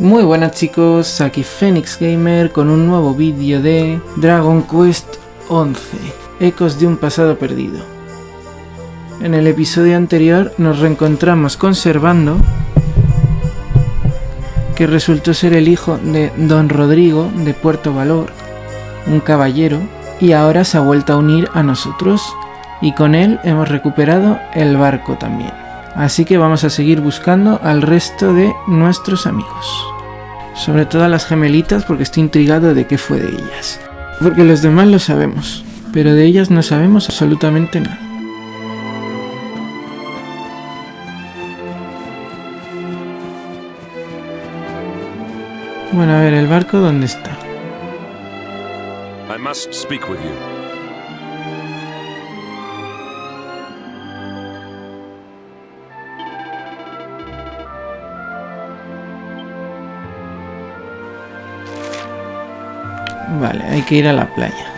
Muy buenas chicos, aquí Phoenix Gamer con un nuevo vídeo de Dragon Quest 11, Ecos de un pasado perdido. En el episodio anterior nos reencontramos con Servando, que resultó ser el hijo de Don Rodrigo de Puerto Valor, un caballero, y ahora se ha vuelto a unir a nosotros, y con él hemos recuperado el barco también. Así que vamos a seguir buscando al resto de nuestros amigos. Sobre todo a las gemelitas, porque estoy intrigado de qué fue de ellas. Porque los demás lo sabemos, pero de ellas no sabemos absolutamente nada. Bueno, a ver, ¿el barco dónde está? I must speak with you. Vale, hay que ir a la playa.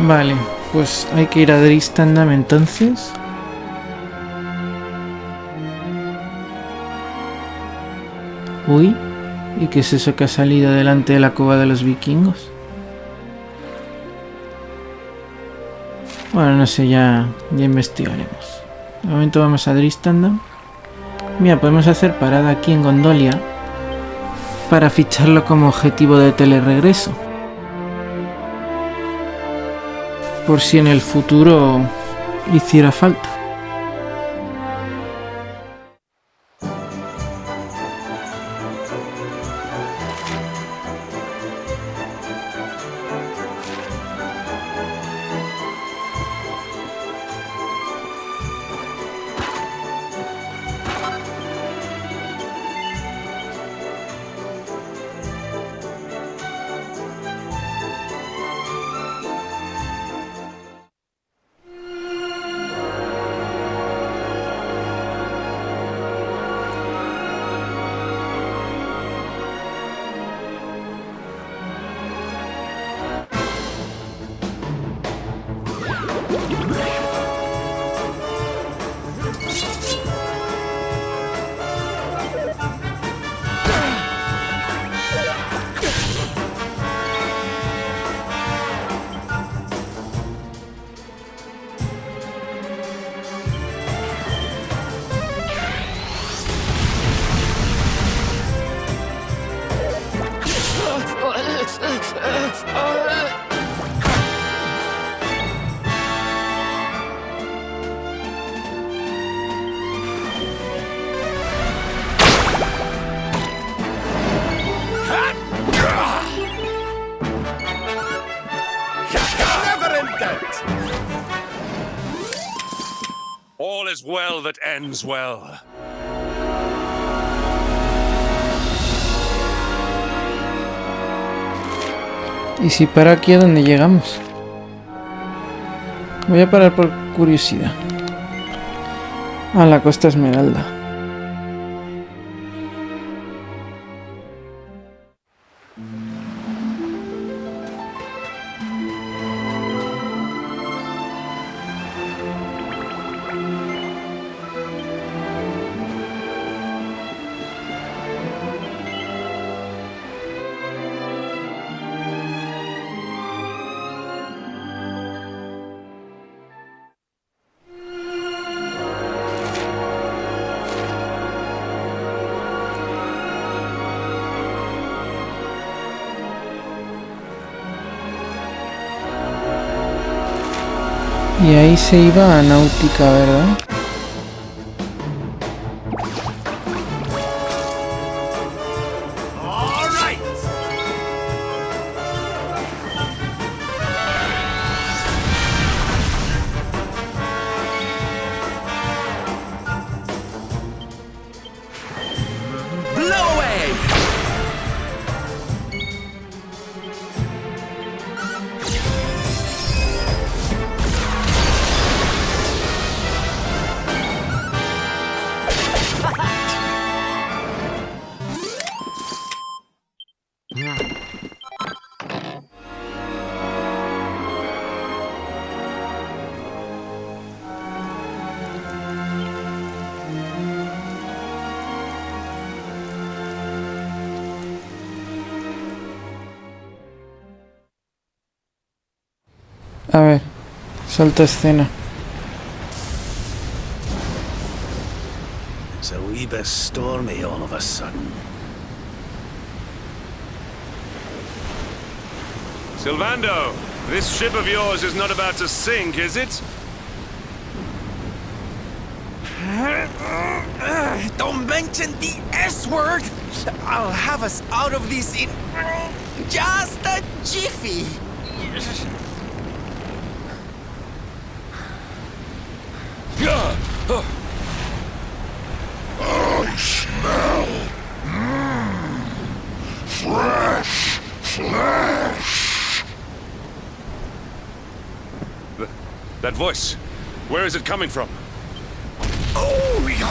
Vale, pues hay que ir a Dristandam entonces. Uy, ¿y qué es eso que ha salido delante de la cueva de los vikingos? Bueno, no sé, ya investigaremos. De momento vamos a Dristandam. Mira, podemos hacer parada aquí en Gondolia para ficharlo como objetivo de teleregreso. Por si en el futuro hiciera falta. All is well that ends well. ¿Y si para aquí a dónde llegamos? Voy a parar por curiosidad. A la Costa Esmeralda. Y ahí se iba a náutica, ¿verdad? A ver, salta escena. It's a wee bit stormy all of a sudden. Sylvando, this ship of yours is not about to sink, is it? Don't mention the S word! I'll have us out of this in just a jiffy! I smell fresh flesh. That voice, where is it coming from? Oh, yeah.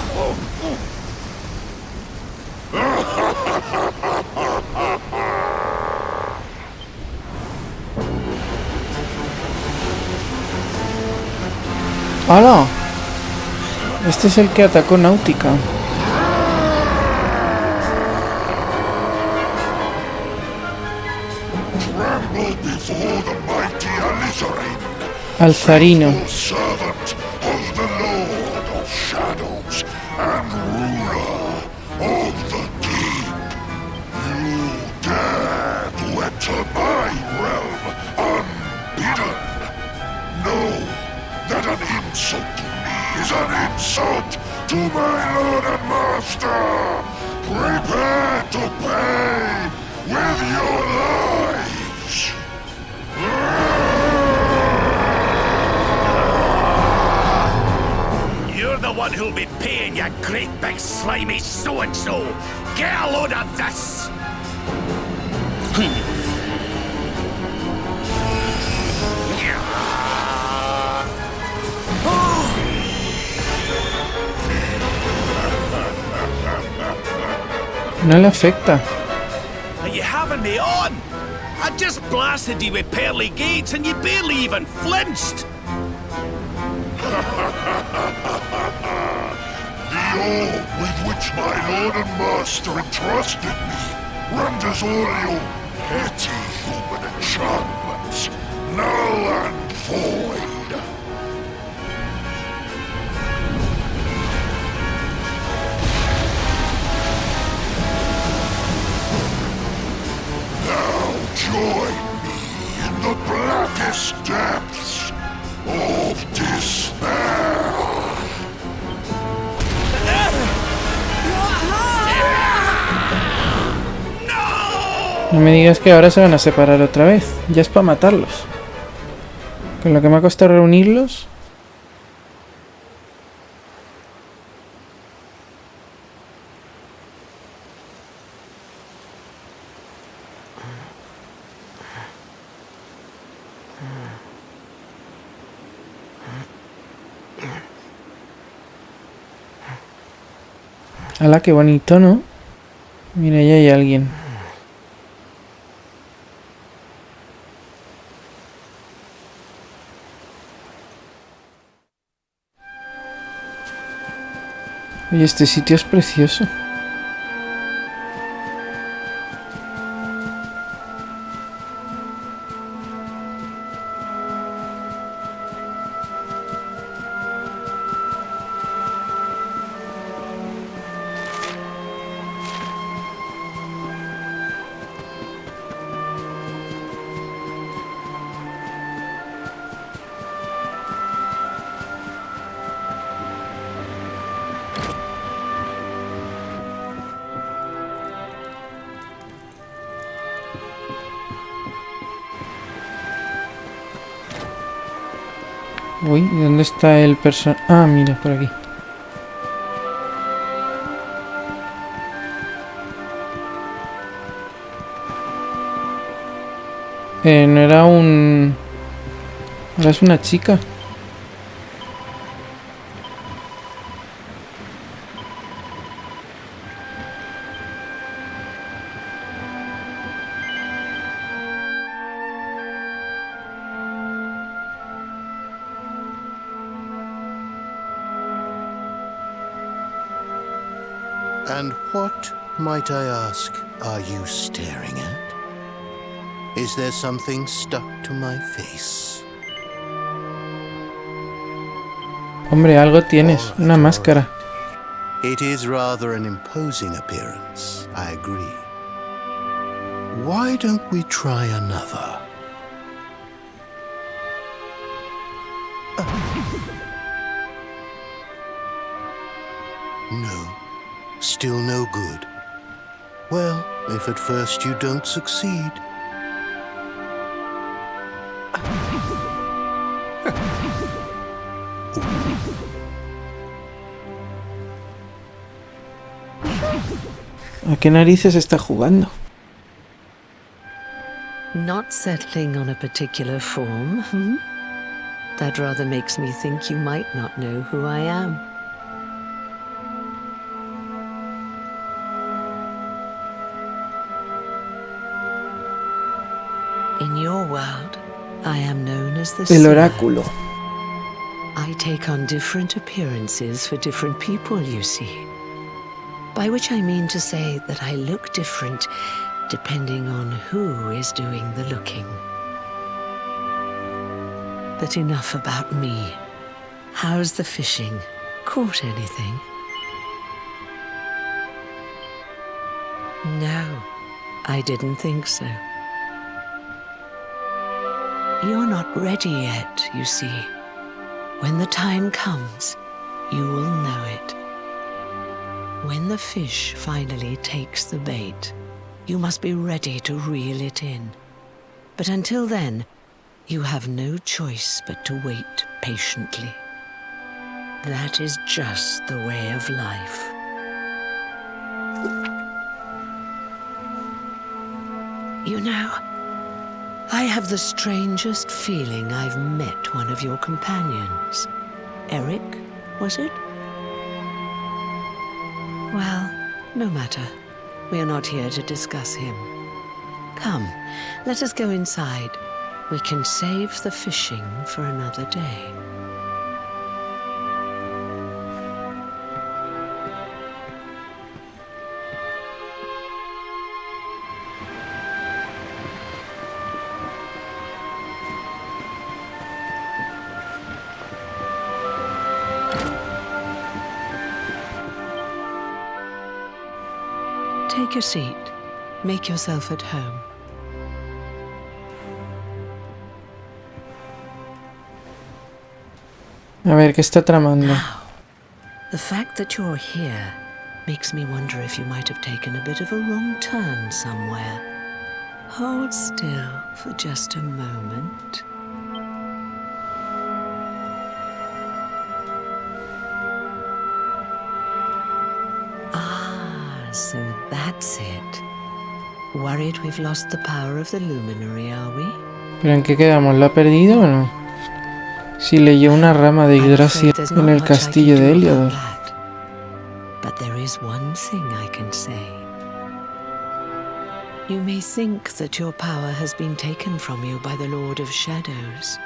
¡Hala! Este es el que atacó náutica. Tremble before the mighty Alizarin, Alzarino. servant of the Lord of Shadows and ruler of the deep. You dare to enter my realm unbidden. Know that an insult to me is an insult to my lord and master. Prepare to pay with your lives. You're the one who'll be paying, you great big slimy so-and-so! Get a load of this! No le afecta. Are you having me on? I just blasted you with pearly gates and you barely even flinched! The orb with which my lord and master entrusted me renders all your petty human enchantments null and void. Now join me in the blackest depths of despair. No me digas que ahora se van a separar otra vez. Ya es para matarlos. Con lo que me ha costado reunirlos. ¡Hala, qué bonito!, ¿no? Mira, ahí hay alguien. Oye, este sitio es precioso. Uy, ¿y dónde está el personaje? Ah, mira, por aquí. No era un... Ahora es una chica. And what, might I ask, are you staring at? Is there something stuck to my face? Hombre, algo tienes, una máscara. It is rather an imposing appearance, I agree. Why don't we try another? No. Still no good. Well, if at first you don't succeed. ¿A qué narices está jugando? Not settling on a particular form, hmm? That rather makes me think you might not know who I am. In your world, I am known as the El seer. oráculo. I take on different appearances for different people, you see. By which I mean to say that I look different depending on who is doing the looking. But enough about me. How's the fishing? Caught anything? No, I didn't think so. You're not ready yet, you see. When the time comes, you will know it. When the fish finally takes the bait, you must be ready to reel it in. But until then, you have no choice but to wait patiently. That is just the way of life. You know, I have the strangest feeling I've met one of your companions. Eric, was it? Well, no matter. We are not here to discuss him. Come, let us go inside. We can save the fishing for another day. Take a seat. Make yourself at home. A ver, ¿qué está tramando? Now, the fact that you're here makes me wonder if you might have taken a bit of a wrong turn somewhere. Hold still for just a moment. So that's it. Worried we've lost the power of the luminary, are we? ¿Pero en qué quedamos? ¿Lo ha perdido o no? Si leyó una rama de Yggdrasil en el castillo de Heliodor. But there is one thing I can say. You may think that your power has been taken from you by the Lord of Shadows.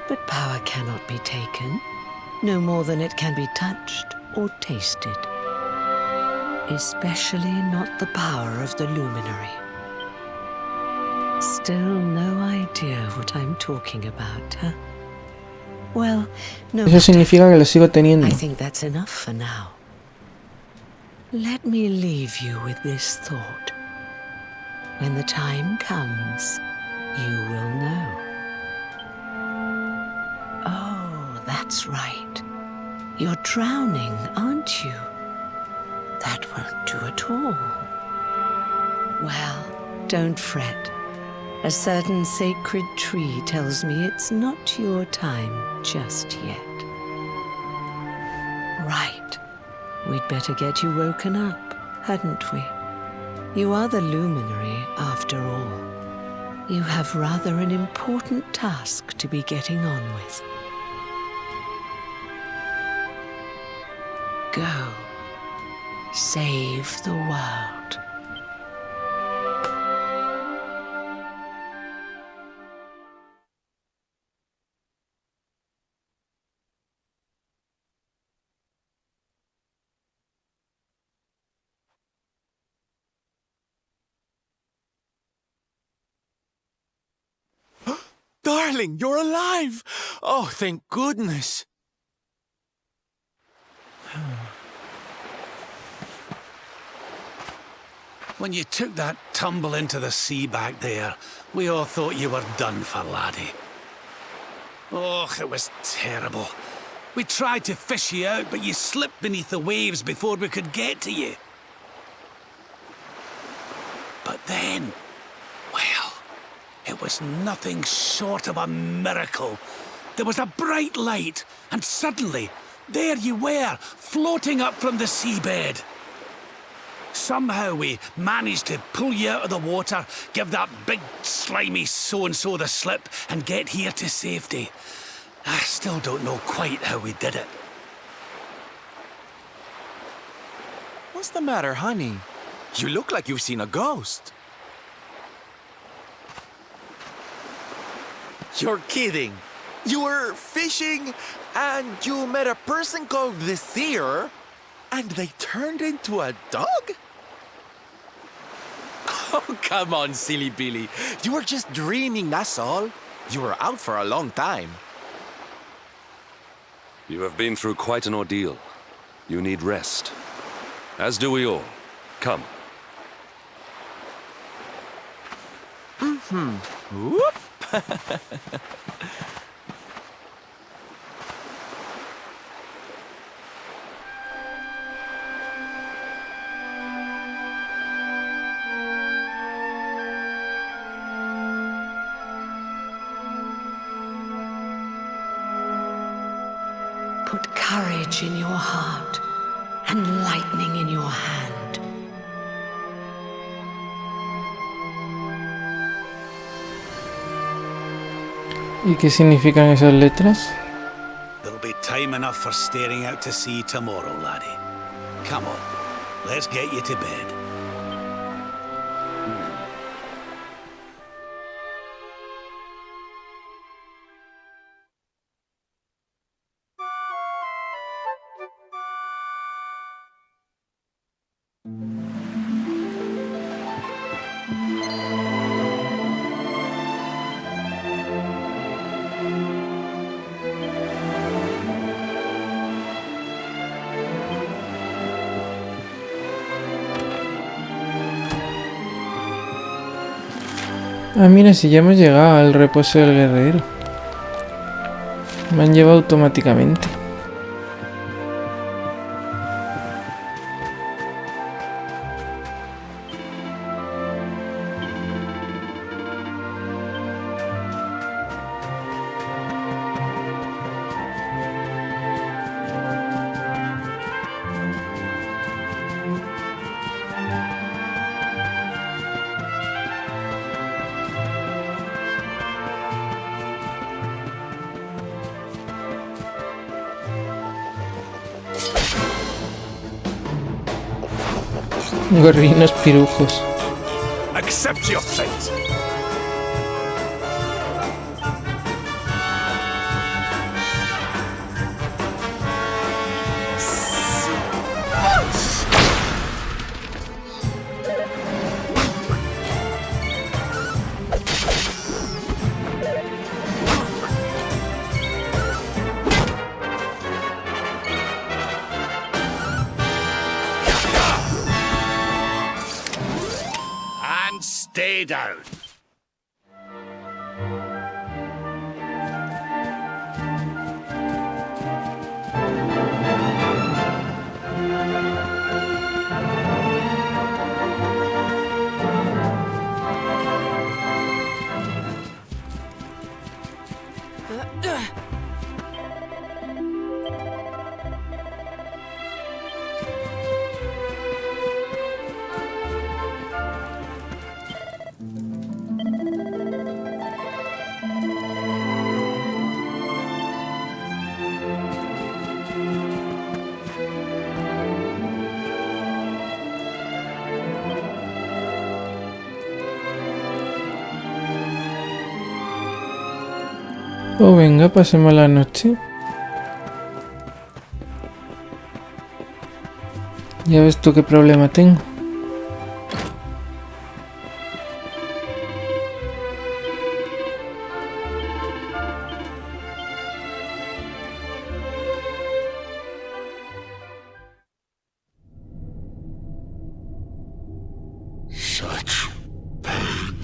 But power cannot be taken, no more than it can be touched or tasted. Especially not the power of the luminary. Still no idea what I'm talking about, huh? Well, no. Eso significa que lo sigo teniendo. I think that's enough for now. Let me leave you with this thought. When the time comes, you will know. Oh, that's right. You're drowning, aren't you? That won't do at all. Well, don't fret. A certain sacred tree tells me it's not your time just yet. Right. We'd better get you woken up, hadn't we? You are the luminary, after all. You have rather an important task to be getting on with. Go. Save the world. Darling, you're alive! Oh, thank goodness. When you took that tumble into the sea back there, we all thought you were done for, laddie. Oh, it was terrible. We tried to fish you out, but you slipped beneath the waves before we could get to you. But then, well, it was nothing short of a miracle. There was a bright light, and suddenly, there you were, floating up from the seabed. Somehow we managed to pull you out of the water, give that big, slimy so-and-so the slip, and get here to safety. I still don't know quite how we did it. What's the matter, honey? You look like you've seen a ghost. You're kidding. You were fishing, and you met a person called the Seer, and they turned into a dog? Oh, come on, silly Billy. You were just dreaming, that's all. You were out for a long time. You have been through quite an ordeal. You need rest. As do we all. Come. Whoop! Put courage in your heart and lightning in your hand. ¿Y qué significan esas letras? There'll be time enough for staring out to sea tomorrow, laddie. Come on, let's get you to bed. Ah, mira, si ya hemos llegado al reposo del guerrero. Me han llevado automáticamente. Gorrinos pirujos. Accept your fate. Stay down. Oh, venga, pasemos la noche. Ya ves tú qué problema tengo. Such pain.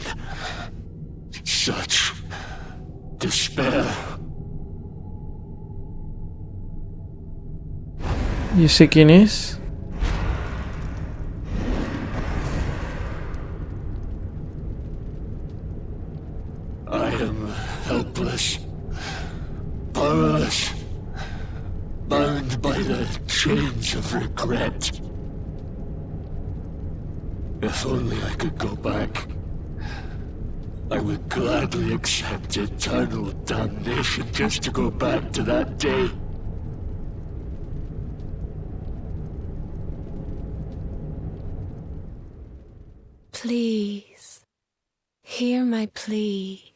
Such despair. ¿Y ese quién es? I am helpless, powerless, bound by the chains of regret. If only I could go back, I would gladly accept eternal damnation just to go back to that day. Please, hear my plea.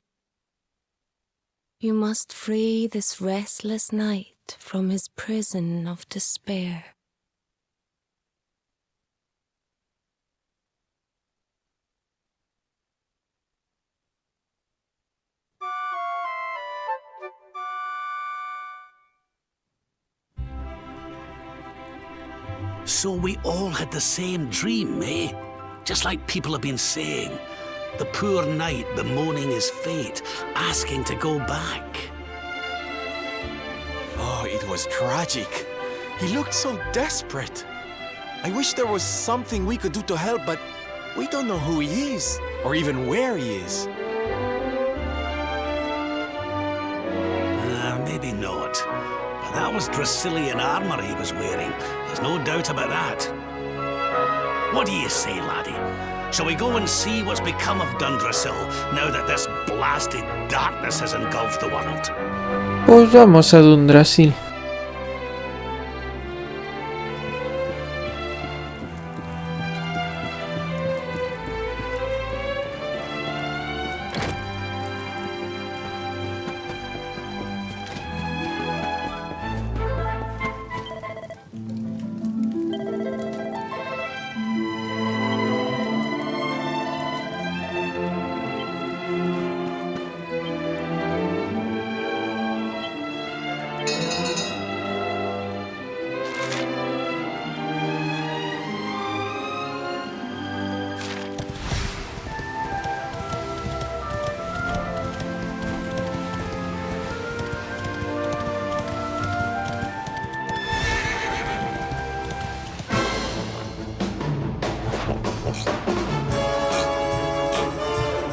You must free this restless knight from his prison of despair. So we all had the same dream, eh? Just like people have been saying. The poor knight bemoaning his fate, asking to go back. Oh, it was tragic. He looked so desperate. I wish there was something we could do to help, but we don't know who he is, or even where he is. Maybe not. But that was Dracilian armor he was wearing. There's no doubt about that. What do you say, laddie? Shall we go and see what's become of Dundrasil now that this blasted darkness has engulfed the world? Pues vamos a Dundrasil.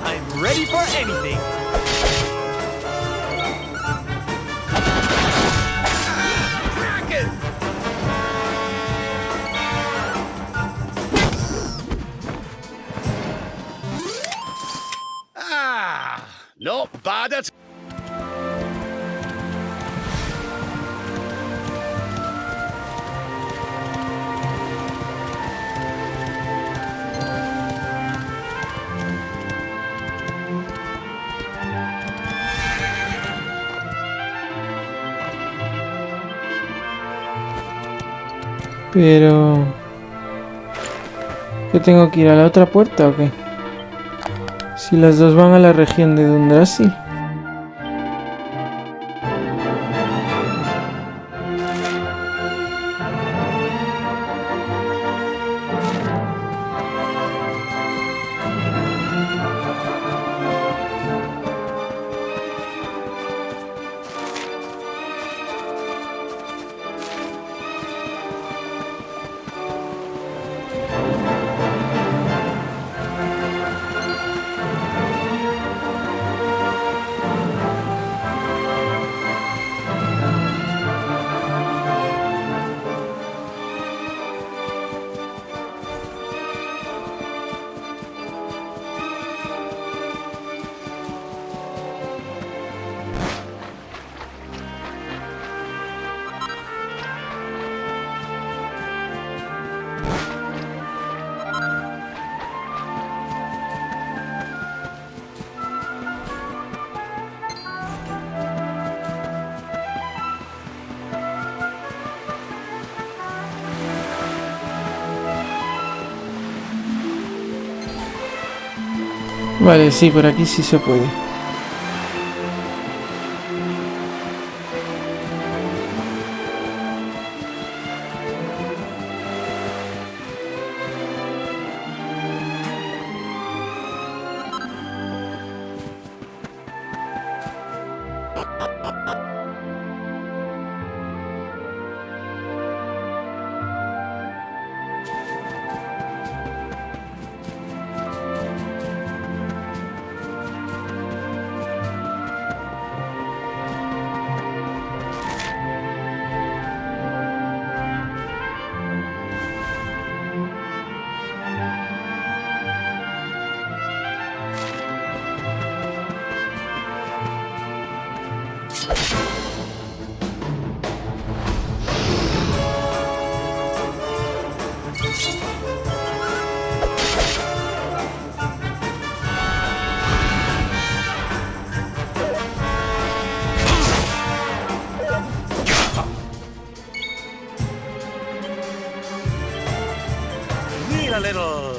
I'm ready for anything. Not bad at Pero... ¿Yo tengo que ir a la otra puerta o qué? Si las dos van a la región de Dundrasil. Vale, sí, por aquí sí se puede. Need a little...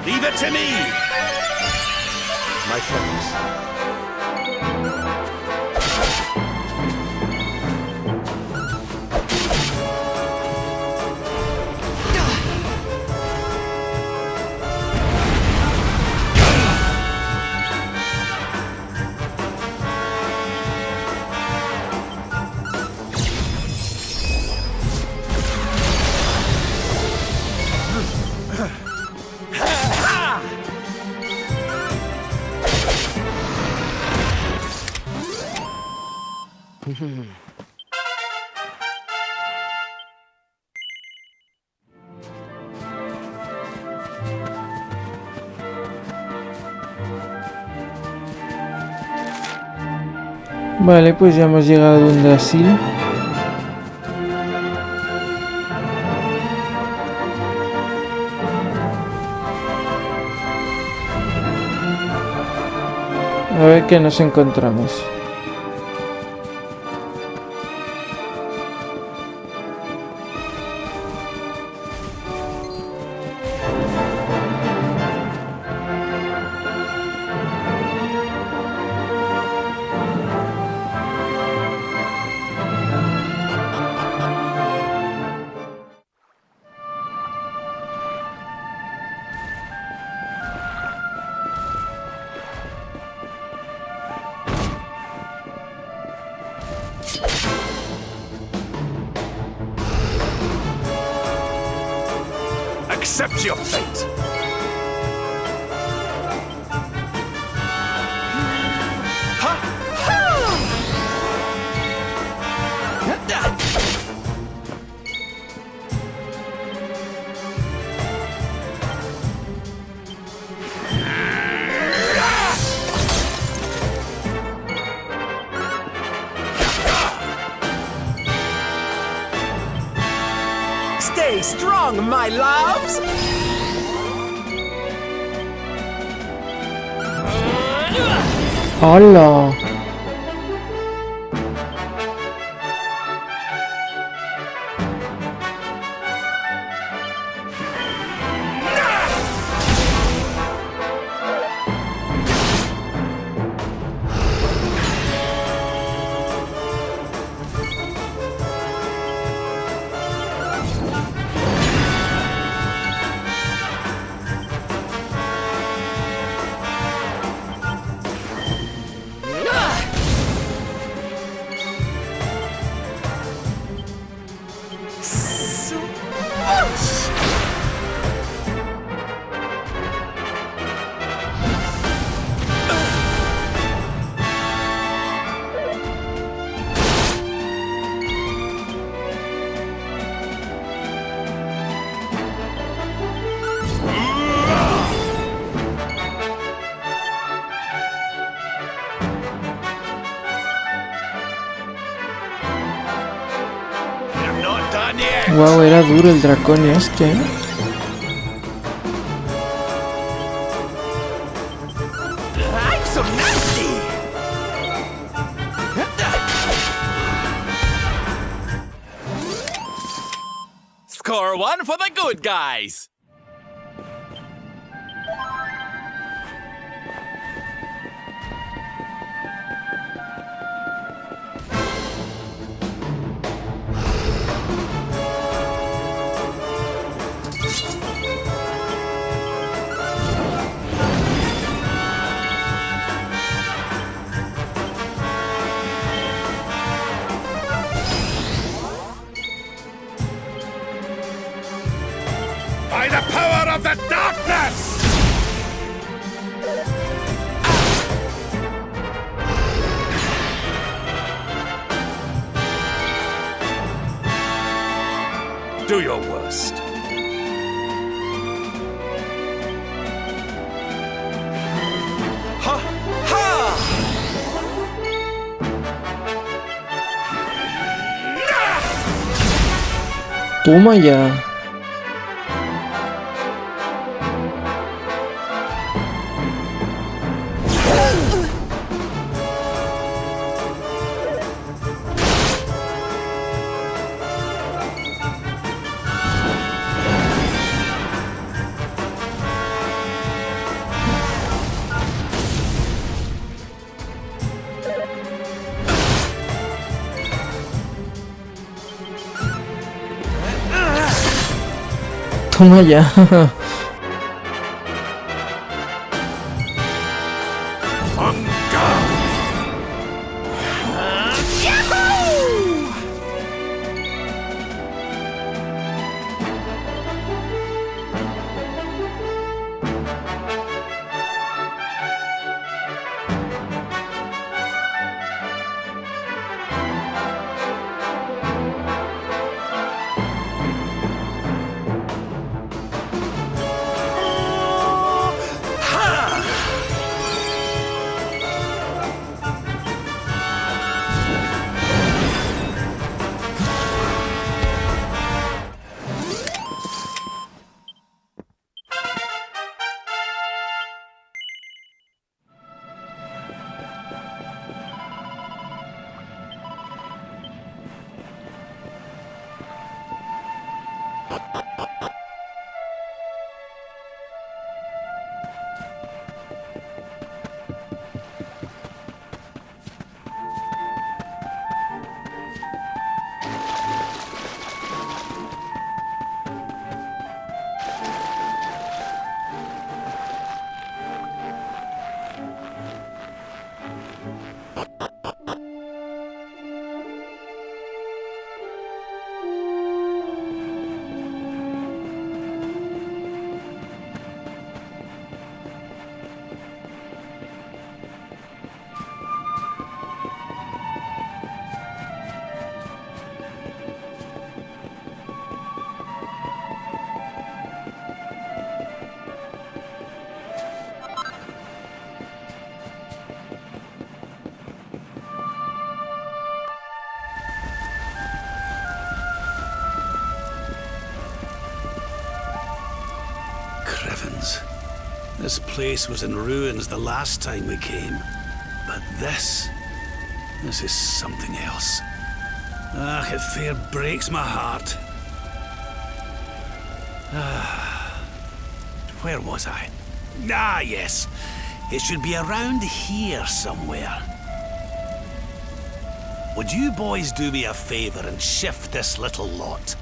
Leave it to me! My friends. Vale, pues ya hemos llegado a Dundrasil. A ver qué nos encontramos. Accept your fate! Stay strong, my loves! ¡Hola! done yet. Wow, era duro el dracón este, ¿eh? I'm so nasty. Score one for the good guys. By the power of the darkness! Do your worst. Ha ha! Toma ya. Toma ya. This place was in ruins the last time we came. But this is something else. Ah, it fair breaks my heart. Where was I? Ah, yes. It should be around here somewhere. Would you boys do me a favor and shift this little lot?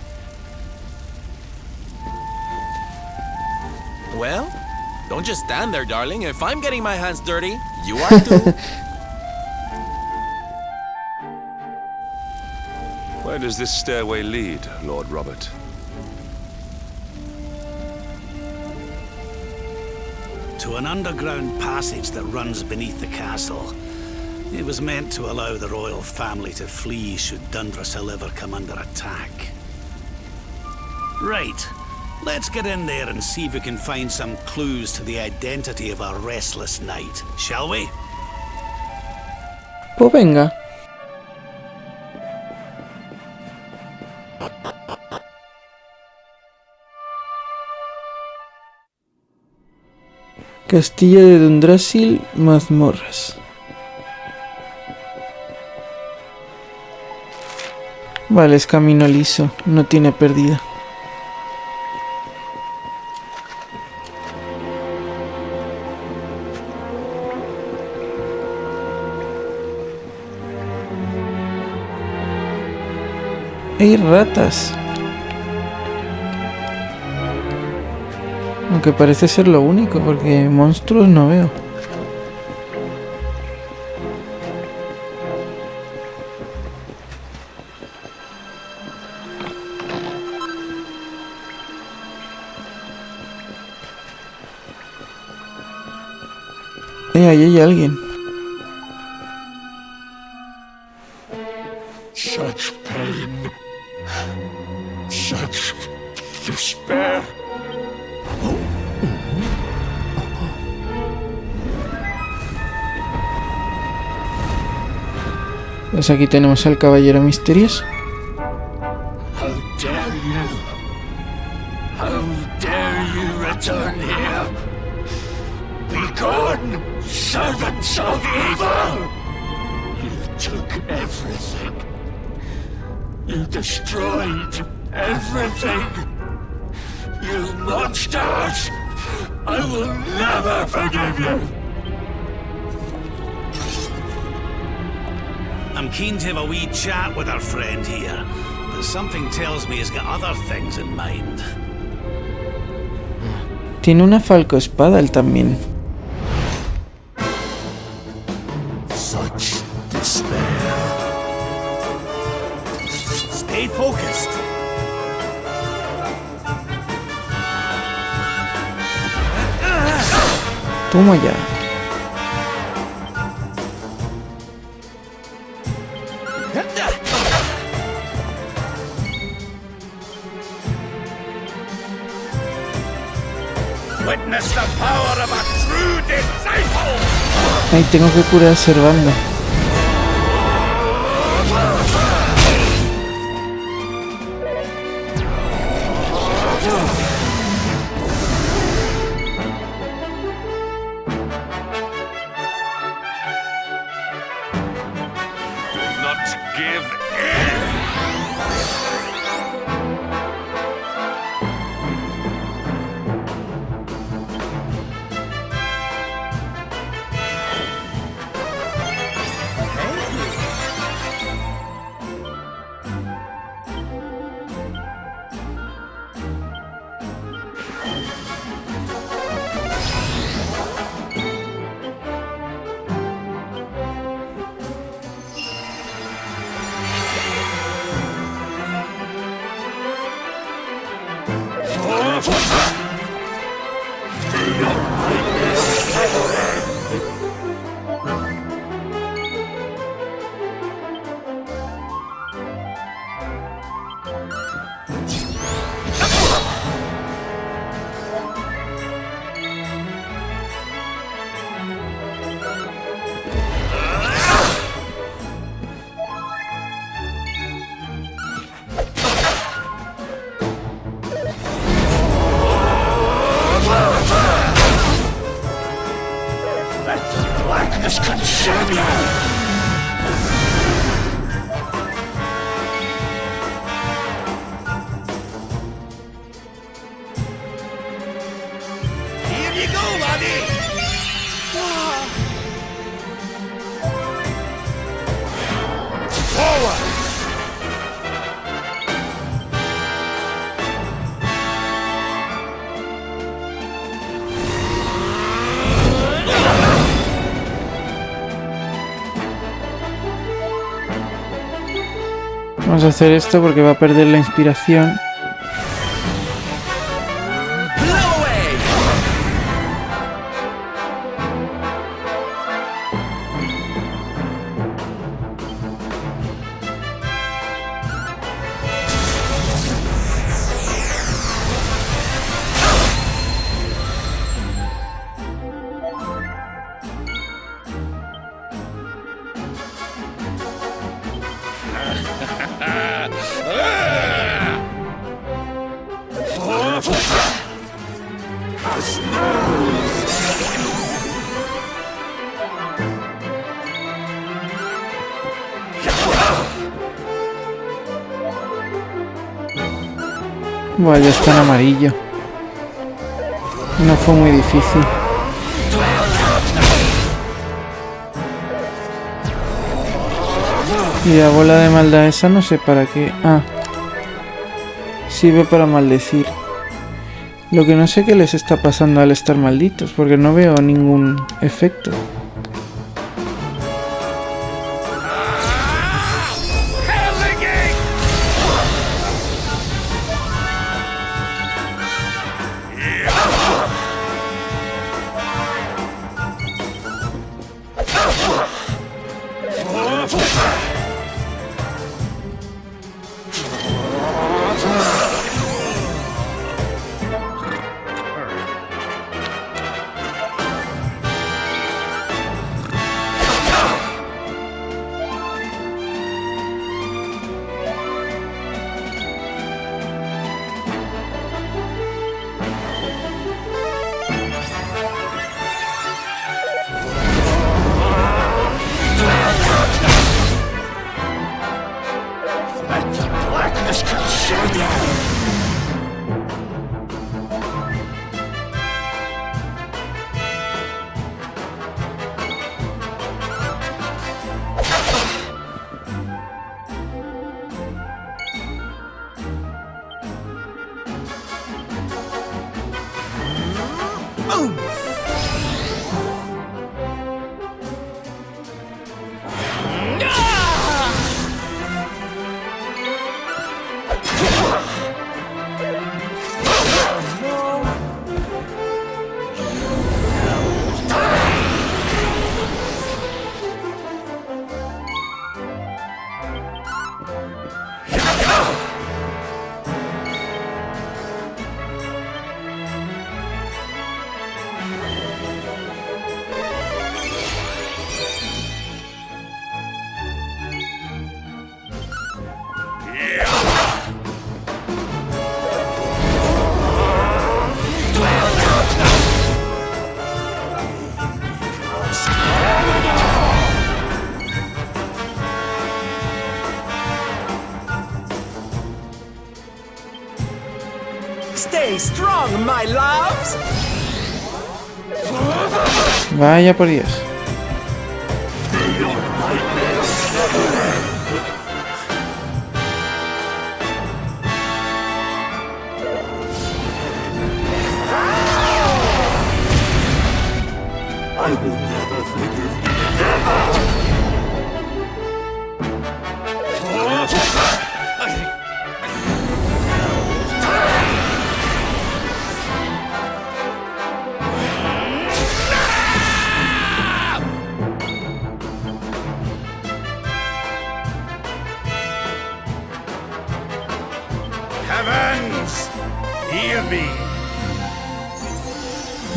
Well, don't just stand there, darling. If I'm getting my hands dirty, you are too. Where does this stairway lead, Lord Robert? To an underground passage that runs beneath the castle. It was meant to allow the royal family to flee should Dundrasil ever come under attack. Right. Let's get in there and see if we can find some clues to the identity of our restless knight, shall we? Pues venga. Castillo de Dundrasil, mazmorras. Vale, es camino liso, no tiene pérdida. Hay ratas. Aunque parece ser lo único, porque monstruos no veo. Ahí hay alguien. Such pain. Such despair. Pues aquí tenemos al caballero misterioso. How dare you? How dare you return here? Be gone, servants of evil! You took everything. You destroyed everything. You monsters! I will never forgive you! I'm keen to have a wee chat with our friend here, but something tells me he's got other things in mind. Tiene una falcoespada él también. Such despair. Stay focused. Toma ya. Witness the power of a true disciple! Ahí tengo que curar a Servando. Do not give in! Here you go, laddie! Forward! Vamos a hacer esto porque va a perder la inspiración. Buah, ya está en amarillo. No fue muy difícil. Y la bola de maldad esa no sé para qué. Ah. Sirve para maldecir. Lo que no sé qué les está pasando al estar malditos, porque no veo ningún efecto. Stay strong, my loves. Vaya por Dios. I will never forgive you. Never! Heavens, hear me.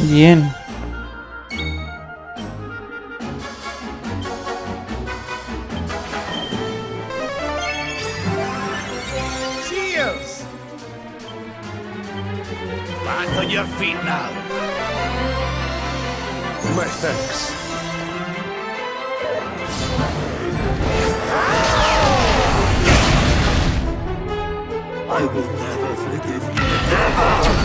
Bien. Cheers. Back on your feet now. My thanks. I will never forgive you. Never!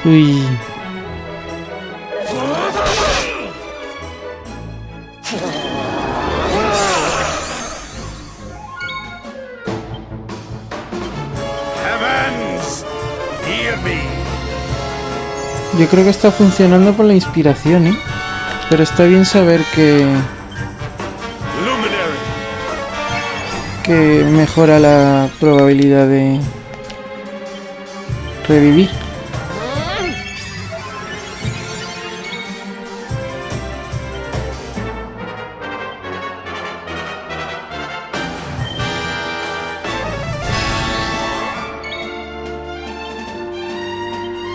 Uy. Heavens, hear me. Yo creo que está funcionando por la inspiración, ¿eh? Pero está bien saber que mejora la probabilidad de revivir.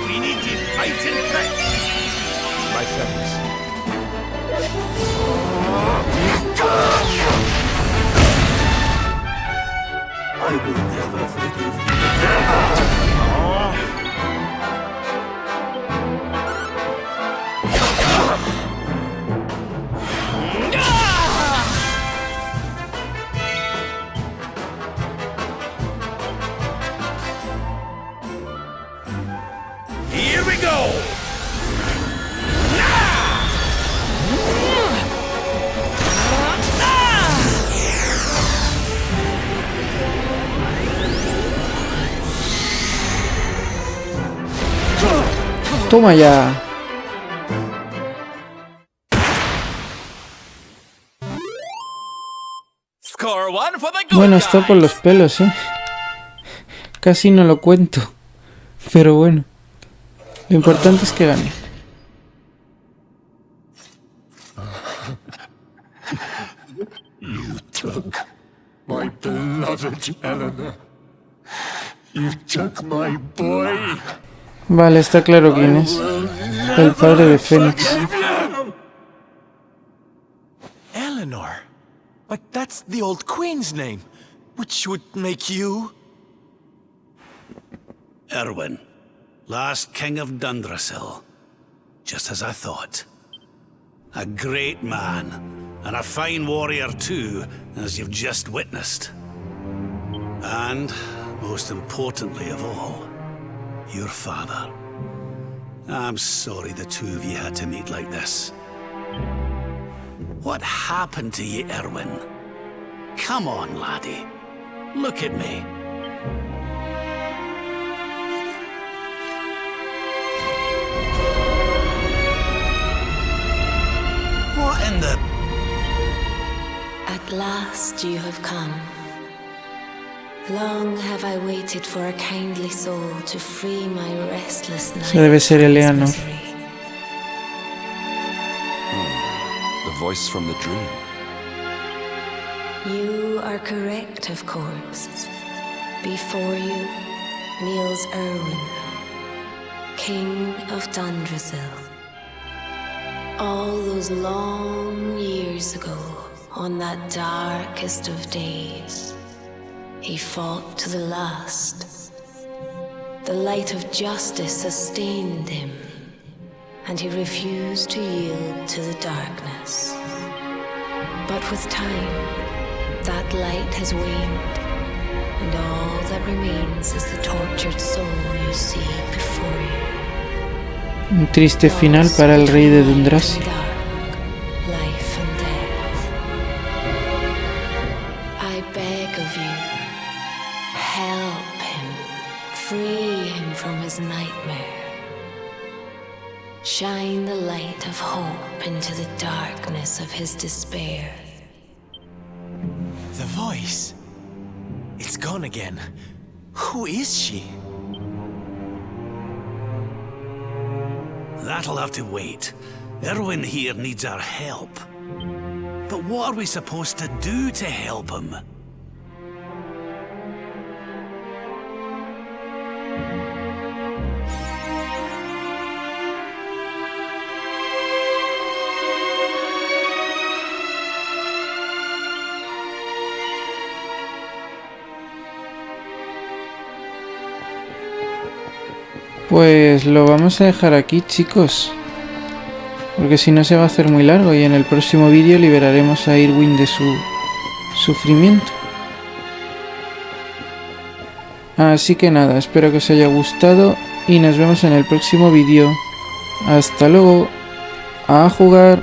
We need to fight in fact. My thanks. I will never forgive you. Never! Toma ya. Bueno, está por los pelos, Casi no lo cuento. Pero bueno. Lo importante es que gane. You took my beloved Eleanor. You took my boy. Vale, está claro quién es. El padre de Fénix. Eleanor? But that's the old queen's name, which would make you... Erwin, last king of Dundrasil. Just as I thought. A great man, and a fine warrior too, as you've just witnessed. And, most importantly of all, your father. I'm sorry the two of you had to meet like this. What happened to you, Erwin? Come on, laddie. Look at me. What in the... At last you have come. Long have I waited for a kindly soul to free my restless night. Se debe ser Eleanor. The voice from the dream. You are correct, of course. Before you kneels Erwin, King of Dundrasil. All those long years ago, on that darkest of days, he fought to the last. The light of justice sustained him, and he refused to yield to the darkness. But with time, that light has waned, and all that remains is the tortured soul you see before you. Un triste final para el rey de Dundrasil. Life and death. I beg of you, help him, free him from his nightmare. Shine the light of hope into the darkness of his despair. The voice. It's gone again. Who is she? That'll have to wait. Erwin here needs our help. But what are we supposed to do to help him? Pues lo vamos a dejar aquí, chicos, porque si no se va a hacer muy largo y en el próximo vídeo liberaremos a Irwin de su sufrimiento. Así que nada, espero que os haya gustado y nos vemos en el próximo vídeo. Hasta luego, a jugar.